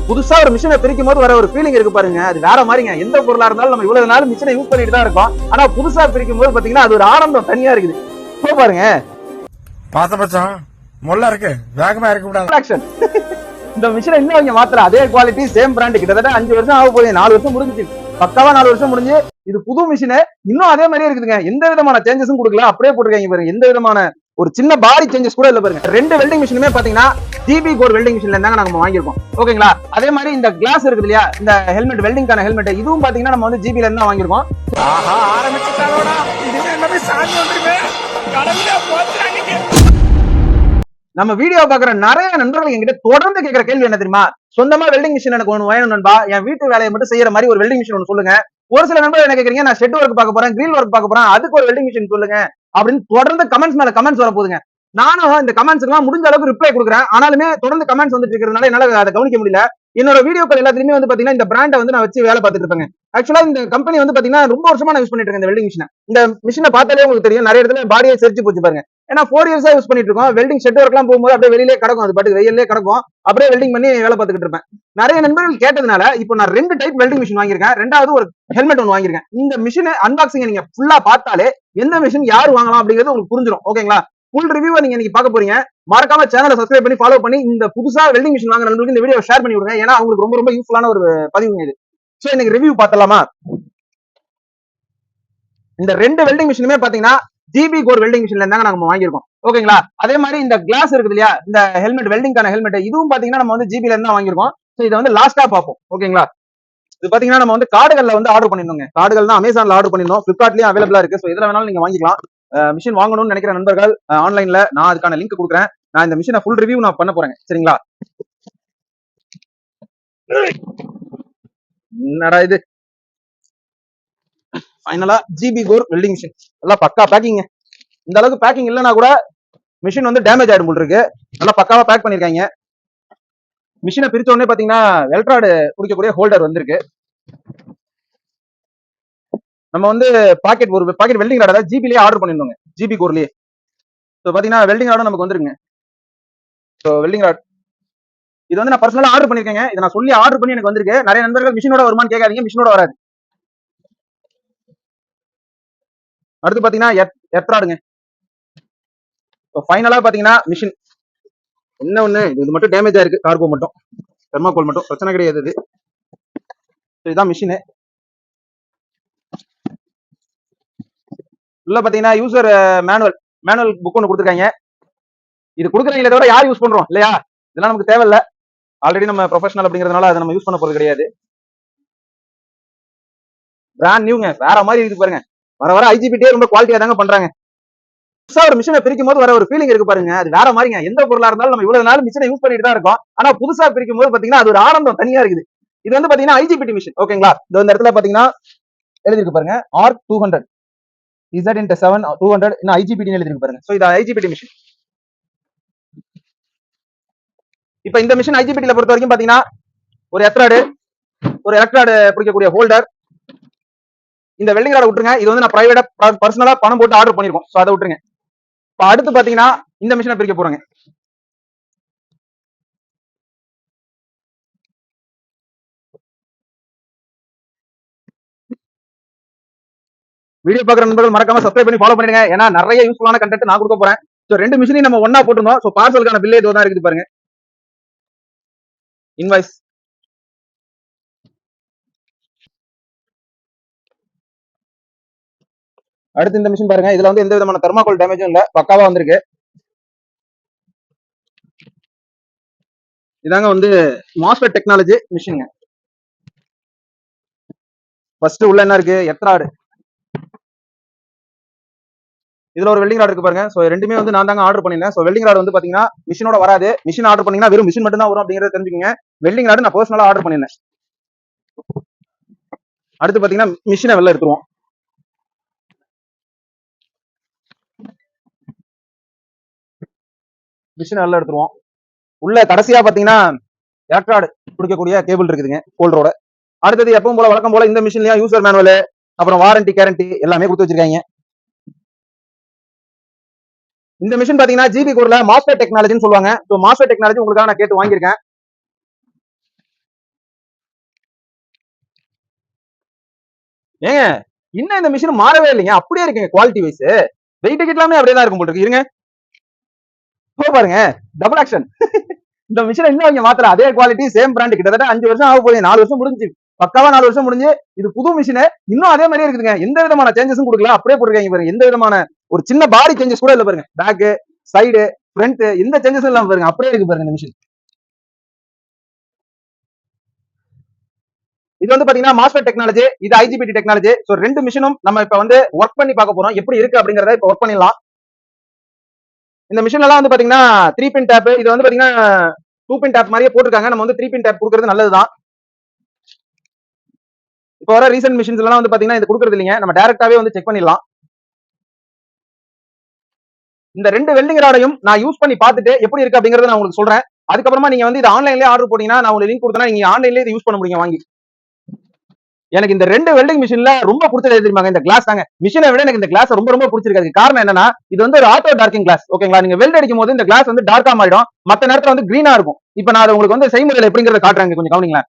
புதுசா ஒரு மிஷினை பிரிக்கும் போது வர ஒரு ஃபீலிங் இருக்கு பாருங்க, அது வேற மாதிரிங்க. எந்த பொருளா இருந்தாலும் நம்ம இவ்வளவு நாள் மிஷினை யூஸ் பண்ணிட்டு தான் இருக்கோம். ஆனா புதுசா பிரிக்கும் போது பாத்தீங்கன்னா அது ஒரு ஆனந்தம் தனியா இருக்குது. பாருங்க பாசபட்சம் மொல்ல இருக்கு, வேகமா இருக்க கூடாது. இந்த மிஷினை இன்னும் அவங்க மாத்தல, அதே குவாலிட்டி சேம் பிராண்ட். கிட்டத்தட்ட 5 வருஷம் ஆக போகுது, 4 வருஷம் முடிஞ்சிச்சு, பக்காவா 4 வருஷம் முடிஞ்சு. இது புது மிஷின், இன்னும் அதே மாதிரியே இருக்குதுங்க. எந்த விதமான சேஞ்சஸும் கொடுக்கல, அப்படியே போட்டுருக்காங்க பாருங்க. எந்த விதமான ஒரு சின்ன பாடி சேஞ்சஸ் கூட இல்ல பாருங்க. 2 வெல்டிங் மிஷினுமே பாத்தீங்கன்னா ஜிபி கோர் வெல்டிங் மிஷின்ல இருந்தாங்க நம்ம வாங்கியிருக்கோம். ஓகேங்களா? அதே மாதிரி இந்த கிளாஸ் இருக்குது இல்லையா, இந்த ஹெல்மெட், வெல்டிங்கான ஹெல்மெட், இதுவும் பாத்தீங்கன்னா நம்ம வந்து ஜிபில இருந்து தான் வாங்கியிருக்கோம். ஆஹா, ஆரம்பிச்சுட்டாலோடா, இது எல்லாமே சாமி வந்துருமே, கடவுளே போச்சுறாங்க. நம்ம வீடியோ பாக்குற நிறைய நண்பர்கள் என்கிட்ட தொடர்ந்து கேட்கிற கேள்வி என்ன தெரியுமா? சொந்தமா வெல்டிங் மிஷின் எனக்கு ஒன்று வேணும் நண்பா, என் வீட்டு வேலையை மட்டும் செய்யற மாதிரி ஒரு வெல்டிங் மிஷின் ஒன்று சொல்லுங்க. ஒரு சில நண்பர்கள் என்ன கேக்குறீங்க, நான் ஷெட் ஒர்க் பார்க்க போறேன், கிரில் ஒர்க் பார்க்க போறேன், அதுக்கு ஒரு வெல்டிங் மிஷின் சொல்லுங்க அப்படின்னு தொடர்ந்து கமெண்ட்ஸ் மேல கமெண்ட்ஸ் வர போதுங்க. நானும் இந்த கமெண்ட்ஸ் எல்லாம் முடிஞ்ச அளவுக்கு ரிப்ளை கொடுக்குறேன். ஆனாலுமே தொடர்ந்து கமெண்ட்ஸ் வந்துட்டு இருக்கிறதுனால என்னால அதை கவனிக்க முடியல. என்னோட வீடியோக்கள் எல்லாத்துலயுமே வந்து பாத்தீங்கன்னா இந்த பிராண்டை வந்து நான் வச்சு வேலை பார்த்துட்டு இருப்பேங்க. ஆக்சுவலா இந்த கம்பெனி வந்து பாத்தீங்கன்னா ரொம்ப வருஷமா நான் யூஸ் பண்ணிட்டு இருக்கேன் இந்த வெல்டிங் மிஷினை. இந்த மிஷினை பார்த்தாலே உங்களுக்கு தெரியும், நிறைய இடத்துல பாடியை செரிச்சு போச்சு பாருங்க. ஏன்னா 4 இயர்ஸா யூஸ் பண்ணிட்டு இருக்கோம். வெல்டிங் ஷெட் ஒர்க் எல்லாம் போகும்போது அப்படியே வெளியிலே கிடக்கும், அது பாட்டு வெயிலே கிடக்கும், அப்படியே வெல்டிங் பண்ணி வேலை பார்த்துட்டு இருப்பேன். நிறைய நண்பர்கள் கேட்டதுனால இப்போ நான் 2 டைப் வெல்டிங் மிஷின் வாங்கியிருக்கேன். ரெண்டாவது ஒரு ஹெல்மெட் ஒன்று வாங்கியிருக்கேன். இந்த மிஷினை அன்பாக்சிங் நீங்க ஃபுல்லா பார்த்தாலே எந்த மிஷின் யார் வாங்கலாம் அப்படிங்கிறது உங்களுக்கு புரிஞ்சிடும். ஓகேங்களா? ஃபுல் ரிவ்யூவை நீங்க இன்னைக்கு பார்க்க போறீங்க. மறக்காம சேனலை சப்ஸ்கிரைப் பண்ணி ஃபாலோ பண்ணி இந்த புதுசா வெல்டிங் மிஷின் வாங்குற நண்பர்களுக்கு இந்த வீடியோ ஷேர் பண்ணி விடுங்க. ஏன்னா அவங்களுக்கு ரொம்ப ரொம்ப யூஸ்ஃபுல்லான ஒரு பதிவுங்க இது. சோ இன்னைக்கு ரிவ்யூ பார்த்தலாமா? இந்த 2 வெல்டிங் மிஷினுமே பாத்தீங்கன்னா ஜிபி கோர் வெல்டிங் மிஷின்ல இருந்தாங்க நம்ம வாங்கியிருக்கோம். ஓகேங்களா? அதே மாதிரி இந்த கிளாஸ் இருக்குது இல்லையா, இந்த ஹெல்மெட், வெல்டிங்கான ஹெல்மெட், இதுவும் பாத்தீங்கன்னா நம்ம வந்து ஜிபில இருந்து தான் வாங்கியிருக்கோம். சோ இதை வந்து லாஸ்டா பார்ப்போம். ஓகேங்களா? இது பாத்தீங்கன்னா நம்ம வந்து கார்டுகள்ல வந்து ஆர்டர் பண்ணிருந்தோங்க. கார்டுகள் தான் அமேசான்ல ஆர்டர் பண்ணிருந்தோம், பிளிப்கார்ட்லயும் அவைலபிளா இருக்கு. சோ இதுல வேணாலும் நீங்க வாங்கிக்கலாம். மிஷின் வாங்கணும்னு நினைக்கிற நண்பர்கள் ஆன்லைன்ல நான் அதுக்கான லிங்க் கொடுக்குறேன். நான் இந்த மிஷினை ஃபுல் ரிவ்யூ நான் பண்ண போறேன். சரிங்களா? என்னடா இது, ஃபைனலா ஜிபி கோர் வெல்டிங் மிஷின் நல்லா பக்கா பேக்கிங். இந்த அளவுக்கு பேக்கிங் இல்லைன்னா கூட மிஷின் வந்து டேமேஜ் ஆயிடும் போல் இருக்கு. நல்லா பக்காவா பேக் பண்ணிருக்காங்க. மிஷினை பிரிச்ச உடனே பாத்தீங்கன்னா எலக்ட்ராய்டு குடிக்கக்கூடிய ஹோல்டர் வந்திருக்கு. நம்ம வந்து ஒரு பாக்கெட் வெல்டிங் ராட் ஜிபிலேயே ஆர்டர் பண்ணிருந்தோங்க, ஜிபி கோர்லயே. ஸோ பாத்தீங்கன்னா வெல்டிங் ராடும் நமக்கு வந்துருங்க. ஸோ வெல்டிங் ராட் இது வந்து நான் பர்சனலா ஆர்டர் பண்ணிருக்கேங்க. இதை நான் சொல்லி ஆர்டர் பண்ணி எனக்கு வந்திருக்கு. நிறைய நண்பர்கள் மிஷினோட வருமானு கேட்காதீங்க, மிஷினோட வராது. அடுத்து பாத்தீங்கன்னா எர்த்ராடுங்க. ஃபைனலா பாத்தீங்கன்னா மிஷின் என்ன ஒண்ணு, இது மட்டும் டேமேஜ் ஆயிருக்கு, கார்கோ மட்டும், தெர்மாகோல் மட்டும், பிரச்சனை கிடையாது இது. இதுதான் மிஷின். உள்ள பாத்தீங்கன்னா யூசர் மேனுவல் புக் ஒன்று கொடுத்துருக்காங்க. இது கொடுக்குறீங்களே தவிர யார் யூஸ் பண்றோம் இல்லையா, இதெல்லாம் நமக்கு தேவையில்லை. ஆல்ரெடி நம்ம ப்ரொஃபஷனல் அப்படிங்கிறதுனால அதை நம்ம யூஸ் பண்ண போறது கிடையாது. பிராண்ட் நியூங்க, வேற மாதிரி இருக்கு பாருங்க. வர வர ஐஜிபிட்டே ரொம்ப குவாலிட்டியா தாங்க பண்றாங்க. புதுசா ஒரு மிஷினை பிரிக்கும் போது வர ஒரு ஃபீலிங் இருக்கு பாருங்க, அது வேற மாதிரிங்க. எந்த பொருளா இருந்தாலும் நம்ம இவ்வளவு நாள் மிஷினை யூஸ் பண்ணிட்டு தான் இருக்கோம். ஆனா புதுசா பிரிக்கும் போது பாத்தீங்கன்னா அது ஒரு ஆனந்தம் தனியா இருக்குது. இது வந்து பாத்தீங்கன்னா ஐஜிபிடி மிஷின். ஓகேங்களா? இந்த இடத்துல பாத்தீங்கன்னா எழுதிருக்கு பாருங்க, ஆர்க் 200 Z7 200 ஐஜிபிடி எழுதிருக்கு பாருங்க. சோ இது ஐஜிபிடி மிஷின். இப்ப இந்த மிஷின் ஐஜிபிடில பொறுத்த வரைக்கும் பாத்தீங்கன்னா ஒரு எத்ராடு, ஒரு எலக்ட்ராடு பிடிக்கக்கூடிய ஹோல்டர், இந்த வெல்டிங் ராட விட்டுருங்க. இது வந்து நான் பிரைவேட்டா பர்சனலா பணம் போட்டு ஆர்டர் பண்ணிருக்கோம். சோ அதை விட்டுருங்க. இப்ப அடுத்து பாத்தீங்கன்னா இந்த மிஷினை பிரிக்க போறேங்க. வீடியோ பாக்குற நண்பர்கள் மறக்காம சப்ஸ்கிரைப் பண்ணி ஃபாலோ பண்ணிடுங்க. ஏன்னா நிறைய யூஸ்ஃபுல்லான கண்டென்ட் நான் கொடுக்க போறேன். சோ 2 மிஷினையும் நம்ம ஒண்ணா போட்டுருந்தோம். சோ பார்சலுக்கான பில்லே இதுதான் இருக்குது பாருங்க, இன்வாய்ஸ். அடுத்து இந்த மிஷின் பாருங்க, இதுல வந்து எந்த விதமான தெர்மாகோல் டேமேஜும் இல்ல, பக்காவா வந்திருக்கு. இதாங்க வந்து மாஸ்பெட் டெக்னாலஜி மிஷின். ஃபர்ஸ்ட் உள்ள என்ன இருக்கு, எத்ராடு. இதுல ஒரு வெல்டிங் ராட் இருக்கு பாருங்க. சோ ரெண்டுமே வந்து நான் தாங்க ஆர்டர் பண்ணிருந்தேன். சோ வெல்டிங் ராட் வந்து பாத்தீங்கன்னா மிஷினோட வராது. மிஷின் ஆர்டர் பண்ணீங்கன்னா வெறும் மிஷின் மட்டும் தான் வரும் அப்படிங்கறத தெரிஞ்சுக்கங்க. வெல்டிங் ராட் நான் பர்சனலா ஆர்டர் பண்ணிருந்தேன். அடுத்து பாத்தீங்கன்னா மிஷினை வெளில எடுத்துருவோம். மிஷினை வெளில எடுத்துருவோம். உள்ள கடைசியா பாத்தீங்கன்னா எலக்ட்ராடு குடிக்கக்கூடிய கேபிள் இருக்குதுங்க, ஹோல்டரோட. அடுத்தது எப்பவும் போல வழக்கம் போல இந்த மிஷின்லயா யூசர் மேனுவல், அப்புறம் வாரண்டி கேரண்டி எல்லாமே கொடுத்து வச்சிருக்காங்க. இந்த மிஷின் பாத்தீங்கன்னா ஜிபி கோர்ல மாஸ்பெட் டெக்னாலஜின்னு சொல்லுவாங்க. சோ மாஸ்பெட் டெக்னாலஜி உங்களுக்காக நான் கேட்டு வாங்கியிருக்கேன். ஏங்க இன்னும் இந்த மிஷின் மாறவே இல்லைங்க, அப்படியே இருக்குங்க குவாலிட்டி வைஸ். வெயிட் கிட் எல்லாமே அப்படியே தான் இருக்கும் போல இருக்கு. இருங்க பாருங்க, டபுள் ஆக்ஷன். இந்த மிஷினை இன்னும் அவங்க மாத்தல, அதே குவாலிட்டி சேம் பிராண்ட். கிட்டத்தட்ட 5 வருஷம் ஆக போகுது, 4 வருஷம் முடிஞ்சு, பக்காவா 4 வருஷம் முடிஞ்சு. இது புது மிஷின், இன்னும் அதே மாதிரியே இருக்குதுங்க. எந்த விதமான சேஞ்சஸும் கொடுக்கல, அப்படியே போட்டுருக்காங்க பாருங்க. எந்த விதமான ஒரு சின்ன பாடி சேஞ்சஸ் கூட இல்ல பாருங்க. பேக், சைடு, ஃப்ரண்ட் எந்த சேஞ்சஸும் இல்லாம பாருங்க, அப்படியே இருக்கு பாருங்க இந்த மிஷின். இது வந்து பாத்தீங்கன்னா மாஸ்டர் டெக்னாலஜி, இது ஐஜிபிடி டெக்னாலஜி. சோ ரெண்டு மிஷினும் நம்ம இப்ப வந்து ஒர்க் பண்ணி பார்க்க போறோம், எப்படி இருக்கு அப்படிங்கறத இப்ப ஒர்க் பண்ணிடலாம். இந்த மிஷின் எல்லாம் வந்து பாத்தீங்கன்னா 3 பின் டேப், இது வந்து பாத்தீங்கன்னா 2 பின் டேப் மாதிரியே போட்டிருக்காங்க. நம்ம வந்து 3 பின் டேப் கொடுக்கறது நல்லதுதான். இப்போ வர ரீசென்ட் மிஷின்ஸ் எல்லாம் வந்து பாத்தீங்கன்னா இது கொடுக்கறது இல்லைங்க, நம்ம டைரக்டாவே வந்து செக் பண்ணிடலாம். இந்த ரெண்டு வெல்டிங் ராடையும் நான் யூஸ் பண்ணி பார்த்துட்டு எப்படி இருக்கு அப்படிங்கறத நான் உங்களுக்கு சொல்றேன். அதுக்கப்புறமா நீங்க வந்து இது ஆன்லைன்லயே ஆர்டர் போட்டீங்கன்னா, நான் உங்களுக்கு லிங்க் கொடுத்தா நீங்க ஆன்லைன்லயே இது யூஸ் பண்ண முடியும் வாங்கி. எனக்கு இந்த ரெண்டு வெல்டிங் மிஷின்ல ரொம்ப பிடிச்சது தெரியுமாங்க, இந்த கிளாஸ் தாங்க. மிஷினை விட எனக்கு இந்த கிளாஸ் ரொம்ப ரொம்ப பிடிச்சிருக்கு. காரணம் என்னன்னா, இது வந்து ஒரு ஆட்டோ டார்க்கிங் கிளாஸ். ஓகேங்களா, நீங்க வெல்ட் அடிக்கும் போது இந்த கிளாஸ் வந்து டார்க்கா மாறிடும், மத்த நேரத்துல வந்து கிரீனா இருக்கும். இப்ப நான் உங்களுக்கு வந்து செய்முறையில எப்படிங்கறத காட்டுறாங்க, கொஞ்சம் கவனிங்களேன்.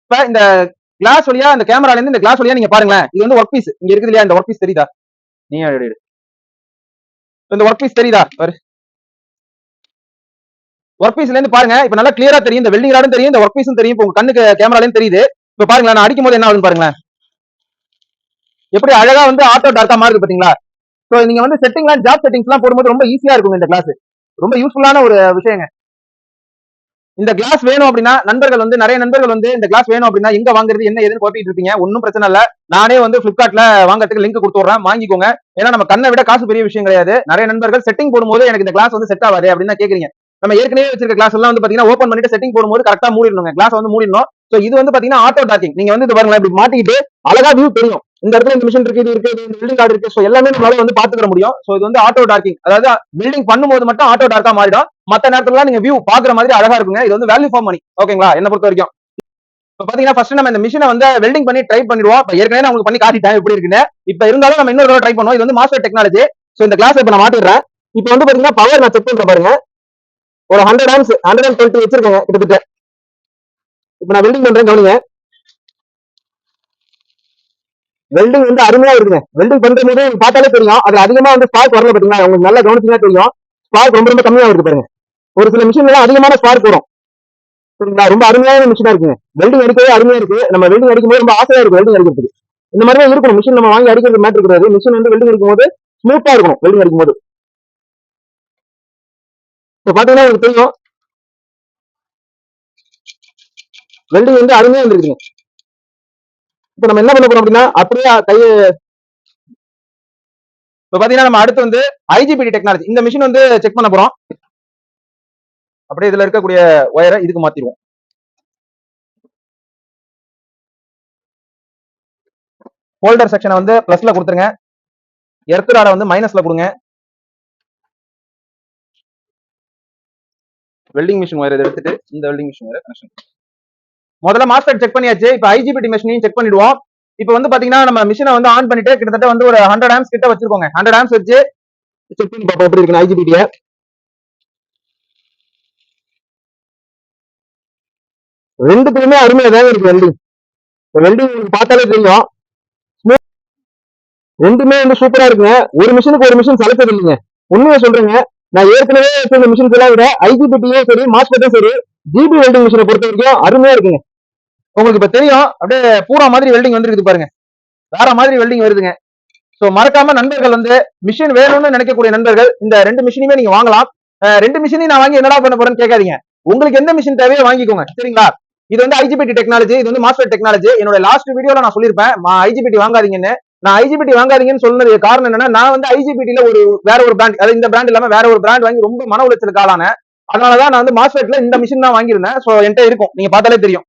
இப்ப இந்த கிளாஸ் வழியா, இந்த கேமரால இருந்து இந்த கிளாஸ் வழியா நீங்க பாருங்களேன். இது வந்து ஒர்க் பீஸ் இங்க இருக்குது இல்லையா, இந்த ஒர்க் பீஸ் தெரியுதா? நீங்க இந்த ஒர்க் பீஸ் தெரியுதா? ஒர்க் பீஸ்ல இருந்து பாருங்க, இப்ப நல்லா கிளியரா தெரியும். இந்த வெல்டிங் ராடும் தெரியும், இந்த ஒர்க் பீஸும் தெரியும். இப்ப உங்க கண்ணுக்கு கேமராலையும் தெரியுது. இப்ப பாருங்களேன், நான் அடிக்கும் போது என்ன ஆகுதுன்னு பாருங்களேன், எப்படி அழகா வந்து ஆட்டோ டார்க்கா மாறுது பாத்தீங்களா? சோ நீங்க வந்து செட்டிங்லாம், ஜாப் செட்டிங்ஸ் எல்லாம் போடும்போது ரொம்ப ஈஸியா இருக்கும். இந்த கிளாஸ் ரொம்ப யூஸ்ஃபுல்லான ஒரு விஷயங்க. இந்த கிளாஸ் வேணும் அப்படின்னா நண்பர்கள் வந்து, நிறைய நண்பர்கள் வந்து இந்த கிளாஸ் வேணும் அப்படின்னா எங்க வாங்குறது என்ன ஏதுன்னு குழப்பிட்டு இருப்பீங்க. ஒன்னும் பிரச்சனை இல்ல, நானே வந்து பிளிப்கார்ட்ல வாங்குறதுக்கு லிங்க் கொடுத்து விடுறேன், வாங்கிக்கோங்க. ஏன்னா நம்ம கண்ணை விட காசு பெரிய விஷயம் கிடையாது. நிறைய நண்பர்கள் செட்டிங் போடும்போது எனக்கு இந்த கிளாஸ் வந்து செட் ஆகாது அப்படின்னு கேக்குறீங்க. நம்ம ஏற்கனவே வச்சிருக்க கிளாஸ் எல்லாம் வந்து பாத்தீங்கன்னா ஓபன் பண்ணிட்டு செட்டிங் போடும்போது கரெக்டா மூடிடணுங்க, கிளாஸ் வந்து மூடிடணும். சோ இது வந்து பாத்தீங்கன்னா ஆட்டோ டார்க்கிங். நீங்க வந்து இது பாருங்களேன், இப்படி மாட்டிக்கிட்டு அழகா வியூ தெரியும். இந்த இடத்துல இந்த மிஷின் இருக்கு, இது இருக்கு, இந்த பில்டிங் கார்டு இருக்கு. சோ எல்லாமே நம்மளால வந்து பாத்துக்கிற முடியும். சோ இது வந்து ஆட்டோ டார்க்கிங், அதாவது பில்டிங் பண்ணும்போது மட்டும் ஆட்டோ டார்க்கா மாறிடும், மத்த நேரத்துல நீங்க வியூ பாக்குற மாதிரி அழகா இருக்குங்க. இது வந்து வேல்யூ ஃபார் மணி. ஓகேங்களா, என்ன பொறுத்த வரைக்கும். இப்ப பாத்தீங்கன்னா ஃபர்ஸ்ட் நம்ம இந்த மிஷினை வந்து வெல்டிங் பண்ணி ட்ரை பண்ணிடுவோம். இப்ப ஏற்கனவே நான் உங்களுக்கு பண்ணி காட்டிட்டேன் எப்படி இருக்குன்னு. இப்ப இருந்தாலும் நம்ம இன்னொரு ட்ரை பண்ணுவோம். இது வந்து மாஸ்டர் டெக்னாலஜி. சோ இந்த கிளாஸ் இப்ப நான் மாட்டிடுறேன். இப்ப வந்து பாத்தீங்கன்னா பவர் நான் செக் பண்றேன் பாருங்க. ஒரு 100 ஆம்ஸ் 120 வச்சிருக்கேங்க கிட்டத்தட்ட. இப்ப நான் வெல்டிங் பண்றேன், கவனிங்க. வெல்டிங் வந்து அருமையா இருக்குங்க. வெல்டிங் பண்ற போது பார்த்தாலே தெரியும், அதுல அதிகமா வந்து ஸ்பார்க் வரல பாத்தீங்களா? உங்களுக்கு நல்லா கவனிச்சீங்கன்னா தெரியும், ஸ்பார்க் ரொம்ப ரொம்ப கம்மியா இருக்கு பாருங்க. ஒரு சில மிஷின்ல அதிகமான ஸ்பார்க் வரும். சரிங்களா, ரொம்ப அருமையான மிஷினா இருக்குங்க. வெல்டிங் அடிக்கவே அருமையா இருக்கு. நம்ம வெல்டிங் அடிக்கும் போது ரொம்ப ஆசையா இருக்கும் வெல்டிங் அடிக்கிறதுக்கு. இந்த மாதிரி தான் இருக்கணும் மிஷின். நம்ம வாங்கி அடிக்கிறது மேட்டர் கிடையாது. மிஷின் வந்து வெல்டிங் அடிக்கும் போது ஸ்மூத்தா இருக்கணும் வெல்டிங் அடிக்கும் போது. இப்ப பாத்தீங்கன்னா உங்களுக்கு தெரியும், வெல்டிங் வந்து அருமையா இருந்திருக்குங்க. இப்ப நம்ம என்ன பண்ண போறோம் அப்படின்னா, அப்படியே கையை இப்ப பாத்தீங்கன்னா நம்ம அடுத்து வந்து ஐஜிபிடி டெக்னாலஜி இந்த மிஷின் வந்து செக் பண்ண போறோம். அப்படியே இதுல இருக்கக்கூடிய ஒயரை இதுக்கு மாத்திடுவோம். ஹோல்டர் செக்ஷனை வந்து பிளஸ்ல கொடுத்துருங்க, எர்த் ராடை வந்து மைனஸ்ல கொடுங்க. வெல்டிங் மிஷின் ஒயர் எடுத்துட்டு இந்த வெல்டிங் மிஷின் ஒயரை கனெக்ஷன். முதல்ல மாஸ்டர் செக் பண்ணியாச்சு. இப்ப ஐஜிபிடி மிஷினையும் செக் பண்ணிடுவோம். இப்ப வந்து பாத்தீங்கன்னா நம்ம மிஷினை வந்து ஆன் பண்ணிட்டு கிட்டத்தட்ட வந்து ஒரு 100 ஆம்ஸ் கிட்ட வச்சிருக்கோங்க. 100 ஆம்ஸ் வச்சு செக் பண்ணி பார்ப்போம் எப்படி இருக்கு ஐஜிபிடிய. ரெண்டுத்துக்குமே அருமையா தான் இருக்கு வெல்டிங். வெல்டிங் உங்களுக்கு பார்த்தாலே தெரியும், ரெண்டுமே வந்து சூப்பரா இருக்குங்க. ஒரு மிஷினுக்கு ஒரு மிஷின் சலைச்சது இல்லைங்க, உண்மையை சொல்றேங்க. நான் ஏற்கனவே இந்த மிஷின்ஸ் எல்லாம் விட ஐஜிபிடியும் சரி மாஸ்டரும் சரி ஜிபி வெல்டிங் மிஷினை பொறுத்த வரைக்கும் அருமையா இருக்குங்க. உங்களுக்கு இப்ப தெரியும், அப்படியே பூரா மாதிரி வெல்டிங் வந்துருக்குது பாருங்க, வேற மாதிரி வெல்டிங் வருதுங்க. சோ மறக்காம நண்பர்கள் வந்து மிஷின் வேணும்னு நினைக்கக்கூடிய நண்பர்கள் இந்த ரெண்டு மிஷினுமே நீங்க வாங்கலாம். ரெண்டு மிஷினையும் நான் வாங்கி என்னடா பண்ண போறேன்னு கேட்காதீங்க, உங்களுக்கு எந்த மிஷின் தேவையோ வாங்கிக்கோங்க. சரிங்களா, இது வந்து ஐஜிபிடி டெக்னாலஜி, இது வந்து மாஸ்டர் டெக்னாலஜி. என்னோட லாஸ்ட் வீடியோல நான் சொல்லியிருப்பேன் ஐஜிபிடி வாங்காதீங்கன்னு. நான் ஐஜிபிடி வாங்காதீங்கன்னு சொன்னது காரணம் என்னன்னா, நான் வந்து ஐஜிபிடில ஒரு வேற ஒரு பிராண்ட், அதாவது இந்த பிராண்ட் இல்லாம வேற ஒரு பிராண்ட் வாங்கி ரொம்ப மன உளைச்சலுக்கு ஆளான. அதனாலதான் நான் வந்து மாஸ்டர்ல இந்த மிஷின் தான் வாங்கியிருந்தேன். சோ என்கிட்ட இருக்கும், நீங்க பார்த்தாலே தெரியும்.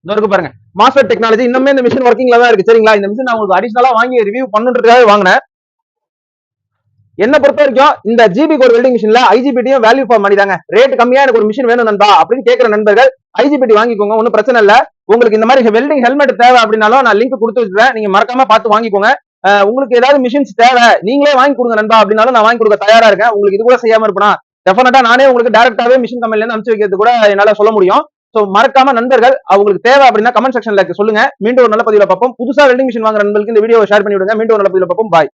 இருக்கு பாருங்க, மாஸ்டர் டெக்னாலஜி. இன்னுமே இந்த மிஷின் ஒர்க்கிங்ல தான் இருக்கு. சரிங்களா, இந்த மிஷின் நான் உங்களுக்கு அடிஷனலா வாங்கி ரிவ்யூ பண்ணுறதுக்காக வாங்கினேன். என்ன பொறுத்த வரைக்கும் இந்த ஜிபி ஒரு வெல்டிங் மிஷின்ல ஐஜிபிடியும் வேல்யூ ஃபார் மணி தாங்க. ரேட் கம்மியா எனக்கு ஒரு மிஷின் வேணும் நண்பா அப்படின்னு கேட்கிற நண்பர்கள் ஐஜிபிடி வாங்கிக்கோங்க, ஒன்னும் பிரச்சனை இல்ல. உங்களுக்கு இந்த மாதிரி வெல்டிங் ஹெல்மெட் தேவை அப்படின்னாலும் நான் லிங்க் கொடுத்து வச்சுறேன், நீங்க மறக்காம பார்த்து வாங்கிக்கோங்க. உங்களுக்கு ஏதாவது மிஷின்ஸ் தேவை நீங்களே வாங்கி கொடுங்க நண்பா அப்படின்னாலும் நான் வாங்கி கொடுக்க தயாரா இருக்கேன். உங்களுக்கு இது கூட செய்யாம இருப்பா டெஃபினட்டா நானே உங்களுக்கு டைரக்டாவே மிஷின் கம்பெனில இருந்து அனுப்பிச்சு வைக்கிறது கூட என்னால சொல்ல முடியும். சோ மறக்காம நண்பர்கள் அவங்களுக்கு தேவை அப்படின்னா கமெண்ட் செக்ஷன்ல சொல்லுங்க. மீண்டும் ஒரு நல்ல பதிவுல பார்ப்போம். புதுசா வெல்டிங் மிஷின் வாங்குற நண்பர்களுக்கு இந்த வீடியோவை ஷேர் பண்ணி விடுங்க. மீண்டும் ஒரு நல்ல பதிவுல பார்ப்போம். பாய்.